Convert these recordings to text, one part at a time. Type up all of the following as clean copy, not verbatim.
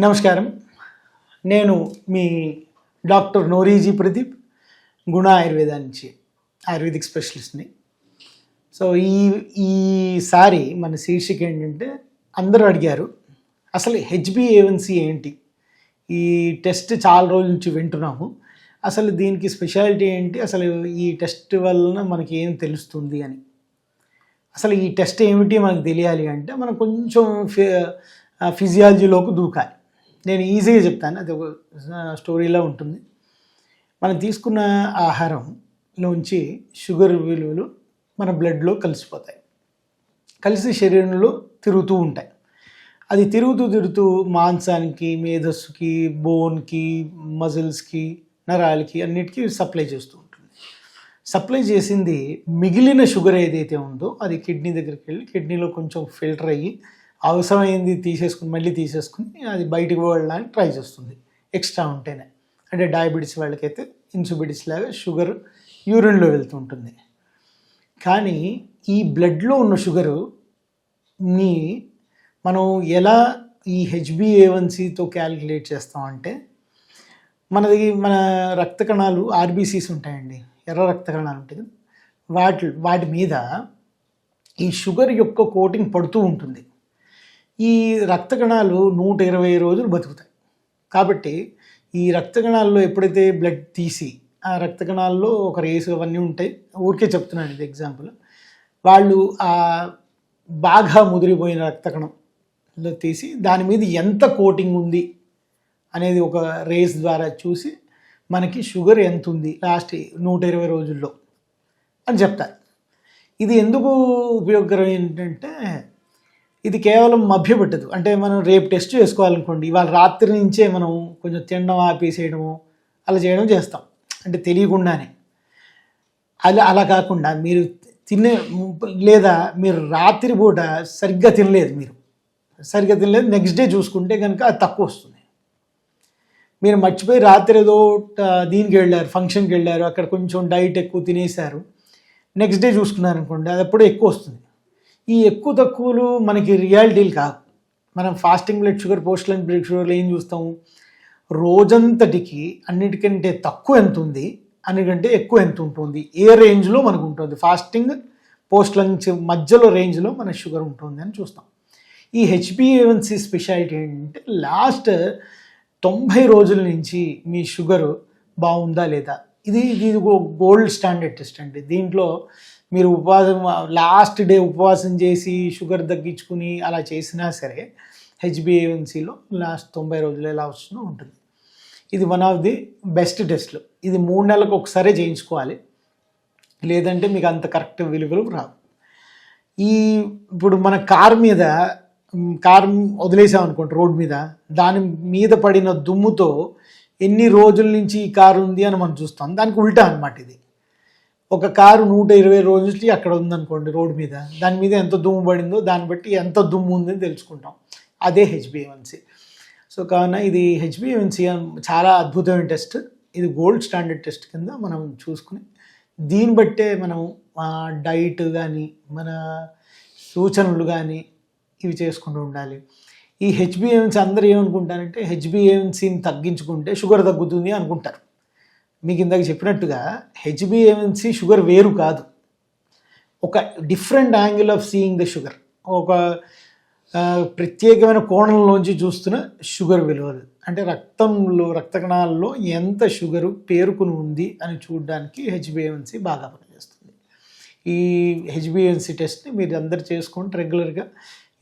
నమస్కారం. నేను మీ డాక్టర్ నోరీజీ ప్రదీప్, గుణ ఆయుర్వేద నుంచి ఆయుర్వేదిక్ స్పెషలిస్ట్ని. సో ఈసారి మన శీర్షిక ఏంటంటే, అందరూ అడిగారు అసలు హెచ్బిఏవన్సి ఏంటి, ఈ టెస్ట్ చాలా రోజుల నుంచి వింటున్నాము, అసలు దీనికి స్పెషాలిటీ ఏంటి, అసలు ఈ టెస్ట్ వలన మనకి ఏం తెలుస్తుంది అని. అసలు ఈ టెస్ట్ ఏమిటి మనకు తెలియాలి అంటే మనం కొంచెం ఫిజియాలజీలోకి దూకాలి. నేను ఈజీగా చెప్తాను, అది ఒక స్టోరీలా ఉంటుంది. మనం తీసుకున్న ఆహారంలోంచి షుగర్ విలువలు మన బ్లడ్లో కలిసిపోతాయి, కలిసి శరీరంలో తిరుగుతూ ఉంటాయి. అది తిరుగుతూ మాంసానికి, మేధస్సుకి, బోన్కి, మజిల్స్కి, నరాలకి అన్నిటికీ సప్లై చేస్తూ ఉంటుంది. సప్లై చేసింది మిగిలిన షుగర్ ఏదైతే ఉందో అది కిడ్నీ దగ్గరికి వెళ్ళి కిడ్నీలో కొంచెం ఫిల్టర్ అయ్యి అవసరమైంది మళ్ళీ తీసేసుకుని అది బయటకు వెళ్ళడానికి ట్రై చేస్తుంది, ఎక్స్ట్రా ఉంటేనే. అంటే డయాబెటీస్ వాళ్ళకైతే ఇన్సుబిటిస్ లాగా షుగర్ యూరిన్లో వెళ్తూ ఉంటుంది. కానీ ఈ బ్లడ్లో ఉన్న షుగరుని మనం ఎలా ఈ హెచ్బిఏవన్సితో క్యాలిక్యులేట్ చేస్తామంటే, మన రక్త కణాలు ఆర్బీసీస్ ఉంటాయండి, ఎర్ర రక్త కణాలు ఉంటుంది. వాటి మీద ఈ షుగర్ యొక్క కోటింగ్ పడుతూ ఉంటుంది. ఈ రక్త కణాలు 120 రోజులు బతుకుతాయి. కాబట్టి ఈ రక్త కణాల్లో ఎప్పుడైతే బ్లడ్ తీసి ఆ రక్త కణాల్లో ఒక రేసు అవన్నీ ఉంటాయి, ఊరికే చెప్తున్నాను ఇది ఎగ్జాంపుల్. వాళ్ళు ఆ బాగా ముదిరిపోయిన రక్త కణంలో తీసి దాని మీద ఎంత కోటింగ్ ఉంది అనేది ఒక రేస్ ద్వారా చూసి మనకి షుగర్ ఎంత ఉంది లాస్ట్ 120 రోజుల్లో అని చెప్తారు. ఇది ఎందుకు ఉపయోగకరం ఏంటంటే, ఇది కేవలం మభ్యపెట్టదు. అంటే మనం రేపు టెస్ట్ చేసుకోవాలనుకోండి, ఇవాళ రాత్రి నుంచే మనం కొంచెం తినడం ఆపేసేయడము అలా చేస్తాం, అంటే తెలియకుండానే. అలా కాకుండా మీరు లేదా మీరు రాత్రి పూట సరిగ్గా తినలేదు, నెక్స్ట్ డే చూసుకుంటే కనుక అది తక్కువ వస్తుంది. మీరు మర్చిపోయి రాత్రి ఏదో దీనికి వెళ్ళారు, ఫంక్షన్కి వెళ్ళారు, అక్కడ కొంచెం డైట్ ఎక్కువ తినేశారు, నెక్స్ట్ డే చూసుకున్నారనుకోండి అది అప్పుడే ఎక్కువ వస్తుంది. ఈ ఎక్కువ తక్కువలు మనకి రియాలిటీలు కాదు. మనం fasting blood sugar, post line blood షుగర్లో ఏం చూస్తాము, రోజంతటికి అన్నిటికంటే తక్కువ ఎంత ఉంది, అన్నిటికంటే ఎక్కువ ఎంత ఉంటుంది, ఏ రేంజ్లో మనకు ఉంటుంది, ఫాస్టింగ్ పోస్ట్ లంచ్ మధ్యలో రేంజ్లో మన షుగర్ ఉంటుంది అని చూస్తాం. ఈ హెచ్బిఏవన్సి స్పెషాలిటీ ఏంటంటే, లాస్ట్ 90 రోజుల నుంచి మీ షుగర్ బాగుందా లేదా, ఇది గోల్డ్ స్టాండర్డ్ టెస్ట్ అండి. దీంట్లో మీరు లాస్ట్ డే ఉపవాసం చేసి షుగర్ తగ్గించుకుని అలా చేసినా సరే హెచ్బిఏవన్సిలో లాస్ట్ 90 రోజులు ఎలా వస్తుందో ఉంటుంది. ఇది వన్ ఆఫ్ ది బెస్ట్ టెస్ట్లు. ఇది 3 నెలలకు ఒకసారి చేయించుకోవాలి, లేదంటే మీకు అంత కరెక్ట్ విలువలు రావు. ఇప్పుడు మన కారు వదిలేసామనుకోండి రోడ్ మీద, దాని మీద పడిన దుమ్ముతో ఎన్ని రోజుల నుంచి ఈ కారు ఉంది అని మనం చూస్తాం. దానికి ఉల్టా అనమాట ఇది. ఒక కారు 120 రోజులకి అక్కడ ఉందనుకోండి రోడ్డు మీద, దాని మీద ఎంత దుమ్ము పడిందో దాన్ని బట్టి ఎంత దుమ్ము ఉందని తెలుసుకుంటాం. అదే హెచ్బిఏవన్సి. సో కావున ఇది హెచ్బిఏవన్సి చాలా అద్భుతమైన టెస్ట్. ఇది గోల్డ్ స్టాండర్డ్ టెస్ట్ కింద మనం చూసుకుని దీన్ని బట్టే మనం డైట్ కానీ మన సూచనలు కానీ ఇవి చేసుకుంటూ ఉండాలి. ఈ హెచ్బిఏవన్సి అందరూ ఏమనుకుంటారంటే, హెచ్బిఏవన్సిని తగ్గించుకుంటే షుగర్ తగ్గుతుంది అనుకుంటారు. మీకు ఇందాక చెప్పినట్టుగా హెచ్బిఏవన్సి షుగర్ వేరు కాదు, ఒక different angle of seeing the sugar, ఒక ప్రత్యేకమైన కోణంలోంచి చూస్తున్న షుగర్ విలువలు. అంటే రక్త కణాల్లో ఎంత షుగరు పేరుకుని ఉంది అని చూడడానికి హెచ్బిఏవన్సి బాగా పనిచేస్తుంది. ఈ హెచ్బిఏవన్సి టెస్ట్ని మీరు అందరు చేసుకోండి రెగ్యులర్గా.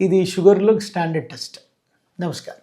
ఇది షుగర్లో స్టాండర్డ్ టెస్ట్. నమస్కారం.